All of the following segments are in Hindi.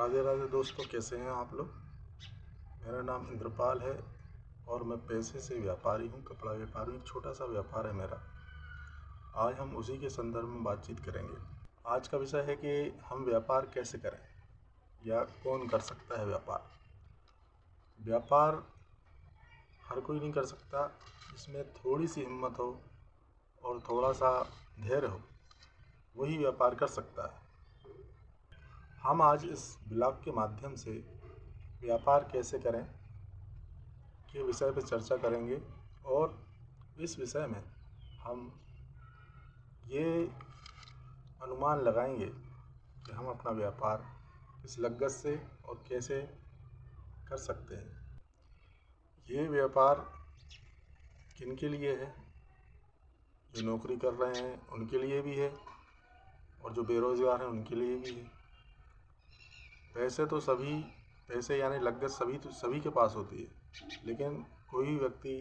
राधे राधे दोस्तों, कैसे हैं आप लोग। मेरा नाम इंद्रपाल है और मैं पेशे से व्यापारी हूं, कपड़ा व्यापारी। एक छोटा सा व्यापार है मेरा। आज हम उसी के संदर्भ में बातचीत करेंगे। आज का विषय है कि हम व्यापार कैसे करें या कौन कर सकता है व्यापार। व्यापार हर कोई नहीं कर सकता। इसमें थोड़ी सी हिम्मत हो और थोड़ा सा धैर्य हो, वही व्यापार कर सकता है। हम आज इस ब्लॉग के माध्यम से व्यापार कैसे करें के विषय पर चर्चा करेंगे और इस विषय में हम ये अनुमान लगाएंगे कि हम अपना व्यापार किस लागत से और कैसे कर सकते हैं। ये व्यापार किन के लिए है? जो नौकरी कर रहे हैं उनके लिए भी है और जो बेरोज़गार हैं उनके लिए भी है। पैसे यानी लागत सभी के पास होती है, लेकिन कोई भी व्यक्ति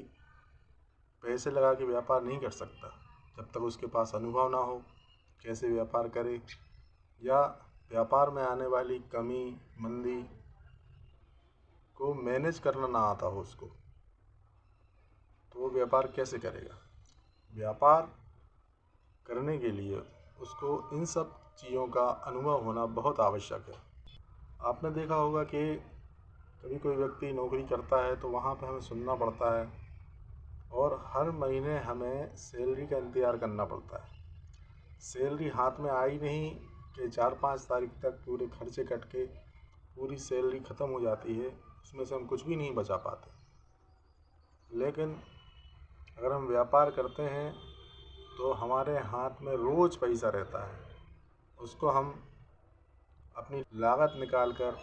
पैसे लगा के व्यापार नहीं कर सकता जब तक उसके पास अनुभव ना हो कैसे व्यापार करे, या व्यापार में आने वाली कमी मंदी को मैनेज करना ना आता हो उसको, तो वो व्यापार कैसे करेगा। व्यापार करने के लिए उसको इन सब चीज़ों का अनुभव होना बहुत आवश्यक है। आपने देखा होगा कि कभी कोई व्यक्ति नौकरी करता है तो वहाँ पे हमें सुनना पड़ता है और हर महीने हमें सैलरी का इंतज़ार करना पड़ता है। सैलरी हाथ में आई नहीं कि 4-5 तारीख तक पूरे खर्चे कट के पूरी सैलरी ख़त्म हो जाती है, उसमें से हम कुछ भी नहीं बचा पाते। लेकिन अगर हम व्यापार करते हैं तो हमारे हाथ में रोज़ पैसा रहता है, उसको हम अपनी लागत निकाल कर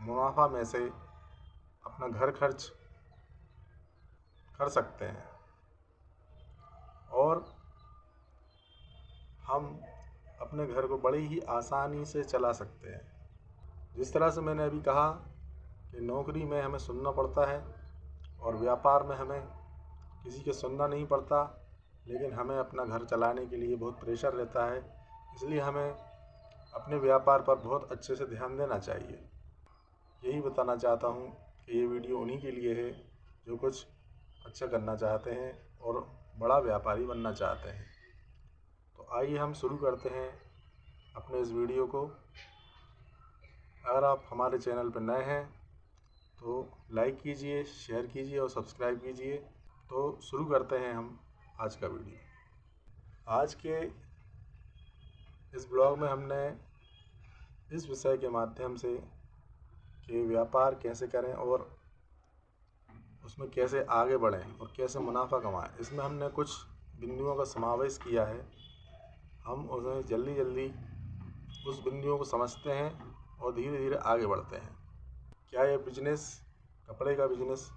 मुनाफा में से अपना घर खर्च कर सकते हैं और हम अपने घर को बड़ी ही आसानी से चला सकते हैं। जिस तरह से मैंने अभी कहा कि नौकरी में हमें सुनना पड़ता है और व्यापार में हमें किसी के सुनना नहीं पड़ता, लेकिन हमें अपना घर चलाने के लिए बहुत प्रेशर रहता है। इसलिए हमें अपने व्यापार पर बहुत अच्छे से ध्यान देना चाहिए। यही बताना चाहता हूँ कि ये वीडियो उन्हीं के लिए है जो कुछ अच्छा करना चाहते हैं और बड़ा व्यापारी बनना चाहते हैं। तो आइए हम शुरू करते हैं अपने इस वीडियो को। अगर आप हमारे चैनल पर नए हैं तो लाइक कीजिए, शेयर कीजिए और सब्सक्राइब कीजिए। तो शुरू करते हैं हम आज का वीडियो। आज के इस ब्लॉग में हमने इस विषय के माध्यम से कि व्यापार कैसे करें और उसमें कैसे आगे बढ़ें और कैसे मुनाफा कमाएं, इसमें हमने कुछ बिंदुओं का समावेश किया है। हम उन्हें जल्दी उस बिंदुओं को समझते हैं और धीरे धीरे आगे बढ़ते हैं। क्या ये बिजनेस, कपड़े का बिजनेस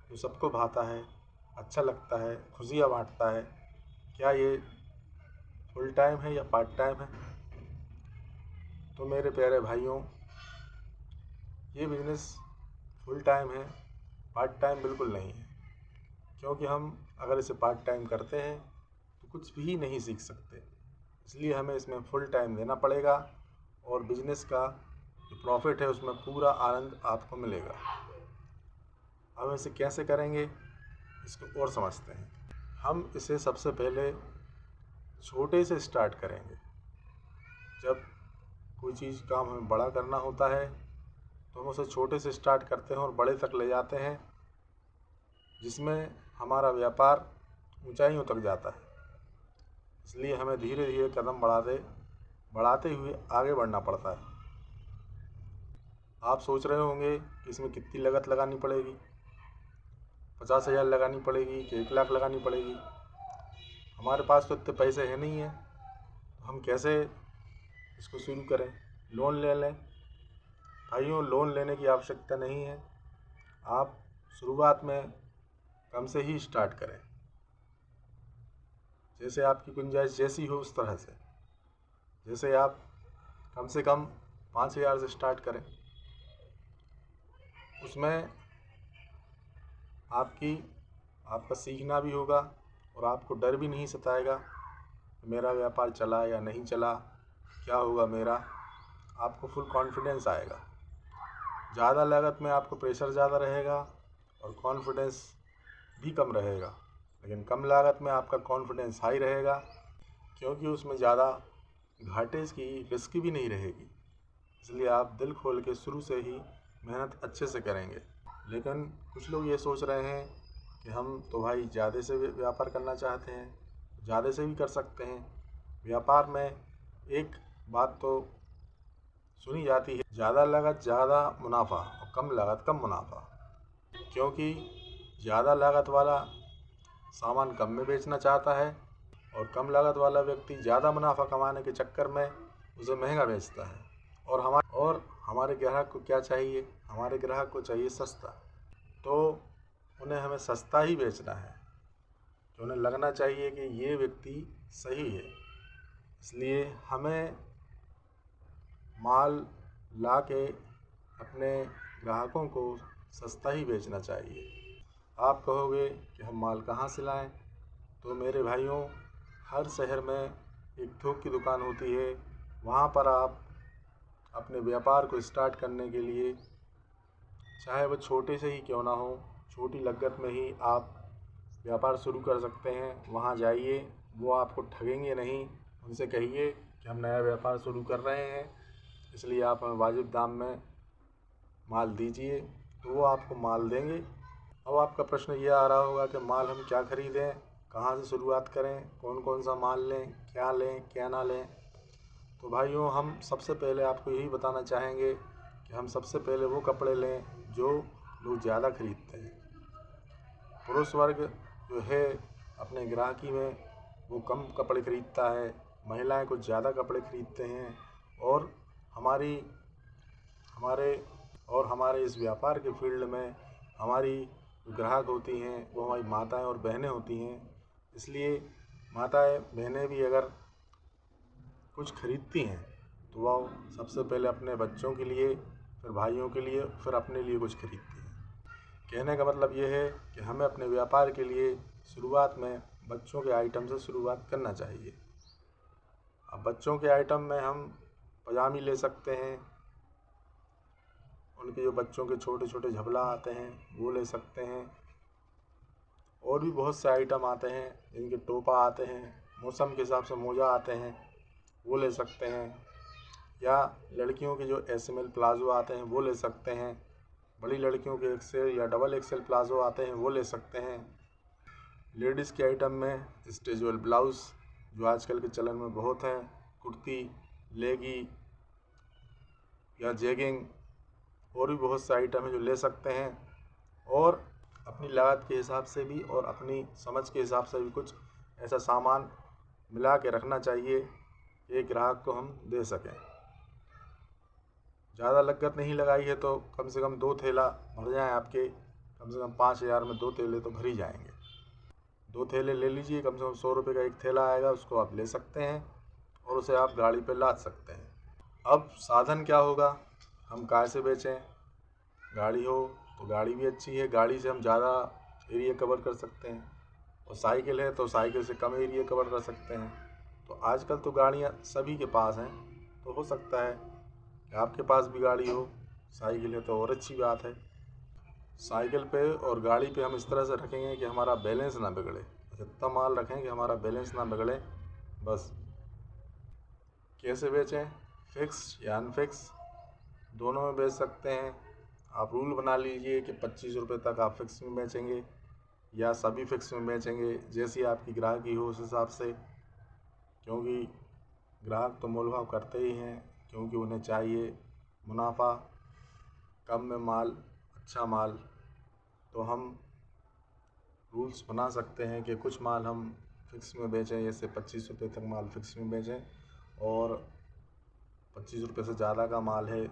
जो सबको भाता है, अच्छा लगता है, खुशियाँ बांटता है, क्या ये फुल टाइम है या पार्ट टाइम है? तो मेरे प्यारे भाइयों, ये बिज़नेस फुल टाइम है, पार्ट टाइम बिल्कुल नहीं है। क्योंकि हम अगर इसे पार्ट टाइम करते हैं तो कुछ भी नहीं सीख सकते। इसलिए हमें इसमें फुल टाइम देना पड़ेगा और बिज़नेस का जो प्रॉफिट है उसमें पूरा आनंद आपको मिलेगा। हम इसे कैसे करेंगे इसको और समझते हैं। हम इसे सबसे पहले छोटे से स्टार्ट करेंगे। जब कोई चीज़ काम हमें बड़ा करना होता है तो हम उसे छोटे से स्टार्ट करते हैं और बड़े तक ले जाते हैं, जिसमें हमारा व्यापार ऊंचाइयों तक जाता है। इसलिए हमें धीरे धीरे कदम बढ़ाते हुए आगे बढ़ना पड़ता है। आप सोच रहे होंगे कि इसमें कितनी लागत लगानी पड़ेगी, 50,000 लगानी पड़ेगी कि 1 लाख लगानी पड़ेगी। हमारे पास तो इतने पैसे हैं नहीं हैं, तो हम कैसे इसको शुरू करें? लोन ले लें? भाइयों, लोन लेने की आवश्यकता नहीं है। आप शुरुआत में कम से ही स्टार्ट करें, जैसे आपकी गुंजाइश जैसी हो उस तरह से। जैसे आप कम से कम 5,000 से स्टार्ट करें, उसमें आपका सीखना भी होगा और आपको डर भी नहीं सताएगा मेरा व्यापार चला या नहीं चला, क्या होगा मेरा। आपको फुल कॉन्फिडेंस आएगा। ज़्यादा लागत में आपको प्रेशर ज़्यादा रहेगा और कॉन्फिडेंस भी कम रहेगा, लेकिन कम लागत में आपका कॉन्फिडेंस हाई रहेगा, क्योंकि उसमें ज़्यादा घाटे की रिस्क भी नहीं रहेगी। इसलिए आप दिल खोल के शुरू से ही मेहनत अच्छे से करेंगे। लेकिन कुछ लोग ये सोच रहे हैं कि हम तो भाई ज़्यादा से व्यापार करना चाहते हैं, ज़्यादा से भी कर सकते हैं। व्यापार में एक बात तो सुनी जाती है, ज़्यादा लागत ज़्यादा मुनाफा और कम लागत कम मुनाफा। क्योंकि ज़्यादा लागत वाला सामान कम में बेचना चाहता है और कम लागत वाला व्यक्ति ज़्यादा मुनाफा कमाने के चक्कर में उसे महंगा बेचता है। और हमारे ग्राहक को क्या चाहिए? हमारे ग्राहक को चाहिए सस्ता, तो उन्हें हमें सस्ता ही बेचना है। तो उन्हें लगना चाहिए कि ये व्यक्ति सही है, इसलिए हमें माल ला के अपने ग्राहकों को सस्ता ही बेचना चाहिए। आप कहोगे कि हम माल कहाँ से लाएं? तो मेरे भाइयों, हर शहर में एक थोक की दुकान होती है, वहाँ पर आप अपने व्यापार को स्टार्ट करने के लिए, चाहे वो छोटे से ही क्यों ना हो, छोटी लागत में ही आप व्यापार शुरू कर सकते हैं। वहाँ जाइए, वो आपको ठगेंगे नहीं। उनसे कहिए कि हम नया व्यापार शुरू कर रहे हैं, इसलिए आप हमें वाजिब दाम में माल दीजिए, तो वो आपको माल देंगे। अब आपका प्रश्न ये आ रहा होगा कि माल हम क्या ख़रीदें, कहाँ से शुरुआत करें, कौन कौन सा माल लें, क्या ना लें। तो भाइयों, हम सबसे पहले आपको यही बताना चाहेंगे कि हम सबसे पहले वो कपड़े लें जो लोग ज़्यादा खरीदते हैं। पुरुष वर्ग जो है अपने ग्राहकी में वो कम कपड़े खरीदता है, महिलाएं कुछ ज़्यादा कपड़े खरीदते हैं। और हमारे इस व्यापार के फील्ड में हमारी ग्राहक होती हैं वो हमारी माताएं और बहनें होती हैं। इसलिए माताएं बहनें भी अगर कुछ खरीदती हैं तो वह सबसे पहले अपने बच्चों के लिए, फिर भाइयों के लिए, फिर अपने लिए कुछ खरीदती हैं। कहने का मतलब ये है कि हमें अपने व्यापार के लिए शुरुआत में बच्चों के आइटम से शुरुआत करना चाहिए। अब बच्चों के आइटम में हम पजामी ले सकते हैं, उनके जो बच्चों के छोटे छोटे झबला आते हैं वो ले सकते हैं। और भी बहुत से आइटम आते हैं, जिनके टोपा आते हैं, मौसम के हिसाब से मोजा आते हैं, वो ले सकते हैं। या लड़कियों के जो SML प्लाज़ो आते हैं वो ले सकते हैं। बड़ी लड़कियों के XL या XXL प्लाज़ो आते हैं वो ले सकते हैं। लेडीज़ के आइटम में स्टेजुअल ब्लाउज़ जो आजकल के चलन में बहुत हैं, कुर्ती, लेगी या जेगिंग, और भी बहुत से आइटम हैं जो ले सकते हैं। और अपनी लागत के हिसाब से भी और अपनी समझ के हिसाब से भी कुछ ऐसा सामान मिला के रखना चाहिए कि एक ग्राहक को हम दे सकें। ज़्यादा लागत नहीं लगाई है तो कम से कम 2 थैला भर जाएँ आपके, कम से कम 5,000 में 2 थैले तो भर ही जाएंगे। 2 थैले ले लीजिए, कम से कम 100 रुपये का एक थैला आएगा, उसको आप ले सकते हैं और उसे आप गाड़ी पे लाद सकते हैं। अब साधन क्या होगा, हम काय से बेचें? गाड़ी हो तो गाड़ी भी अच्छी है, गाड़ी से हम ज़्यादा एरिया कवर कर सकते हैं, और साइकिल है तो साइकिल से कम एरिया कवर कर सकते हैं। तो आजकल तो गाड़ियाँ सभी के पास हैं, तो हो सकता है कि आपके पास भी गाड़ी हो, साइकिल है तो और अच्छी बात है। साइकिल पे और गाड़ी पे हम इस तरह से रखेंगे कि हमारा बैलेंस ना बिगड़े, इतना माल रखें कि हमारा बैलेंस ना बिगड़े बस। कैसे बेचें? फिक्स या अनफिक्स दोनों में बेच सकते हैं। आप रूल बना लीजिए कि 25 रुपये तक आप फिक्स में बेचेंगे या सभी फिक्स में बेचेंगे, जैसी आपकी ग्राहकी हो उस हिसाब से। क्योंकि ग्राहक तो मोल भाव करते ही हैं, क्योंकि उन्हें चाहिए मुनाफा, कम में माल, अच्छा माल। तो हम रूल्स बना सकते हैं कि कुछ माल हम फिक्स में बेचें, जैसे 25 रुपये तक माल फिक्स में बेचें, और 25 रुपये से ज़्यादा का माल है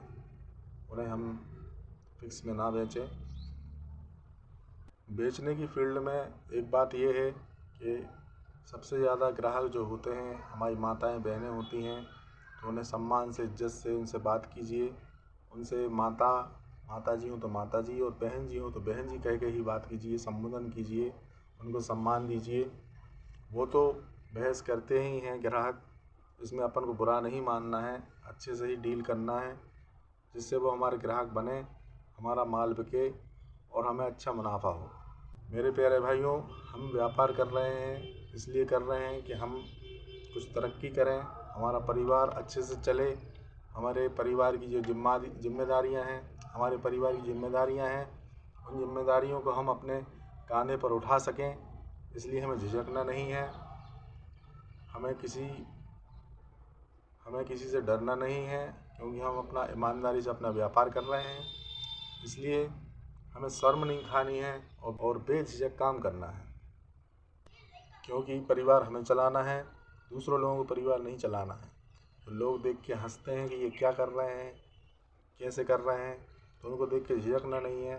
उन्हें हम फिक्स में ना बेचें। बेचने की फील्ड में एक बात ये है कि सबसे ज़्यादा ग्राहक जो होते हैं हमारी माताएं बहनें होती हैं, तो उन्हें सम्मान से, इज्जत से उनसे बात कीजिए। उनसे माता जी हो तो माता जी, और बहन जी हो तो बहन जी कह के ही बात कीजिए, संबोधन कीजिए, उनको सम्मान दीजिए। वो तो बहस करते ही हैं ग्राहक, इसमें अपन को बुरा नहीं मानना है, अच्छे से ही डील करना है, जिससे वो हमारे ग्राहक बने हमारा माल बिके और हमें अच्छा मुनाफा हो। मेरे प्यारे भाइयों, हम व्यापार कर रहे हैं इसलिए कर रहे हैं कि हम कुछ तरक्की करें, हमारा परिवार अच्छे से चले। हमारे परिवार की जो जिम्मेदारियां हैं, हमारे परिवार की जिम्मेदारियां हैं, उन जिम्मेदारियों को हम अपने कांधे पर उठा सकें, इसलिए हमें झिझकना नहीं है। हमें किसी से डरना नहीं है, क्योंकि हम अपना ईमानदारी से अपना व्यापार कर रहे हैं। इसलिए हमें शर्म नहीं खानी है और बेझिझक काम करना है, क्योंकि परिवार हमें चलाना है, दूसरों लोगों को परिवार नहीं चलाना है। तो लोग देख के हंसते हैं कि ये क्या कर रहे हैं, कैसे कर रहे हैं, तो उनको देख के झिझकना नहीं है,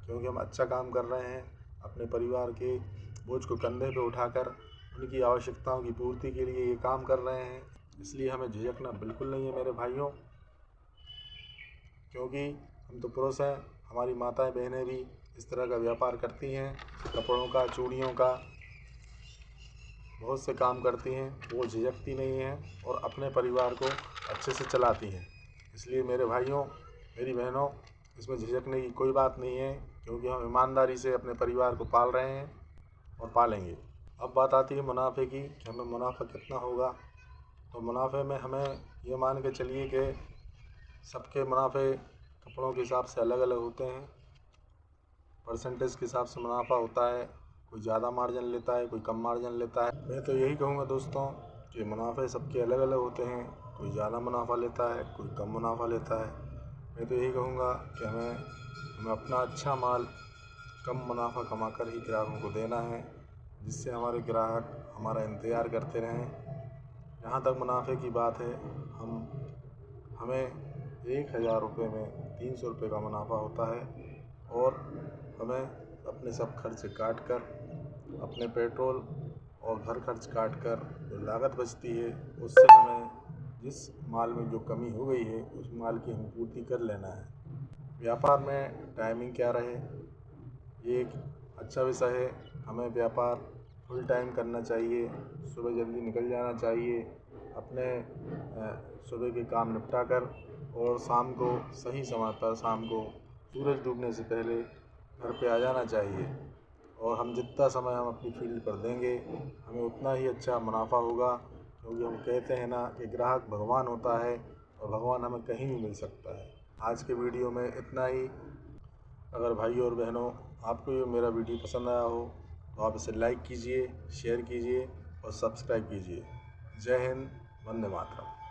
क्योंकि हम अच्छा काम कर रहे हैं। अपने परिवार के बोझ को कंधे पे उठाकर उनकी आवश्यकताओं की पूर्ति के लिए ये काम कर रहे हैं। इसलिए हमें झिझकना बिल्कुल नहीं है मेरे भाइयों, क्योंकि हम तो पुरुष हैं, हमारी माताएं बहनें भी इस तरह का व्यापार करती हैं, कपड़ों का, चूड़ियों का, बहुत से काम करती हैं। वो झिझकती नहीं हैं और अपने परिवार को अच्छे से चलाती हैं। इसलिए मेरे भाइयों, मेरी बहनों, इसमें झिझकने की कोई बात नहीं है, क्योंकि हम ईमानदारी से अपने परिवार को पाल रहे हैं और पालेंगे। अब बात आती है मुनाफे की कि हमें मुनाफा कितना होगा। तो मुनाफे में हमें ये मान के चलिए कि सबके मुनाफे कपड़ों के हिसाब से अलग अलग होते हैं, परसेंटेज के हिसाब से मुनाफा होता है। कोई ज़्यादा मार्जिन लेता है, कोई कम मार्जिन लेता है। मैं तो यही कहूँगा दोस्तों कि मुनाफे सबके अलग अलग होते हैं, कोई ज़्यादा मुनाफा लेता है, कोई कम मुनाफा लेता है। मैं तो यही कहूँगा कि हमें अपना अच्छा माल कम मुनाफा कमा कर ही ग्राहकों को देना है, जिससे हमारे ग्राहक हमारा इंतज़ार करते रहें। जहाँ तक मुनाफे की बात है, हमें 1000 रुपये में 300 रुपये का मुनाफा होता है, और हमें अपने सब खर्च काट कर, अपने पेट्रोल और घर खर्च काट कर जो लागत बचती है, उससे हमें जिस माल में जो कमी हो गई है उस माल की हम पूर्ति कर लेना है। व्यापार में टाइमिंग क्या रहे, ये एक अच्छा विषय है। हमें व्यापार फुल टाइम करना चाहिए, सुबह जल्दी निकल जाना चाहिए, अपने सुबह के काम निपटा कर, और शाम को सही समय पर, शाम को सूरज डूबने से पहले घर पे आ जाना चाहिए। और हम जितना समय हम अपनी फील्ड पर देंगे, हमें उतना ही अच्छा मुनाफा होगा, क्योंकि हम कहते हैं ना कि ग्राहक भगवान होता है, और भगवान हमें कहीं भी मिल सकता है। आज के वीडियो में इतना ही। अगर भाइयों और बहनों आपको ये मेरा वीडियो पसंद आया हो तो आप इसे लाइक कीजिए, शेयर कीजिए और सब्सक्राइब कीजिए। जय हिंद, वंदे मातरम।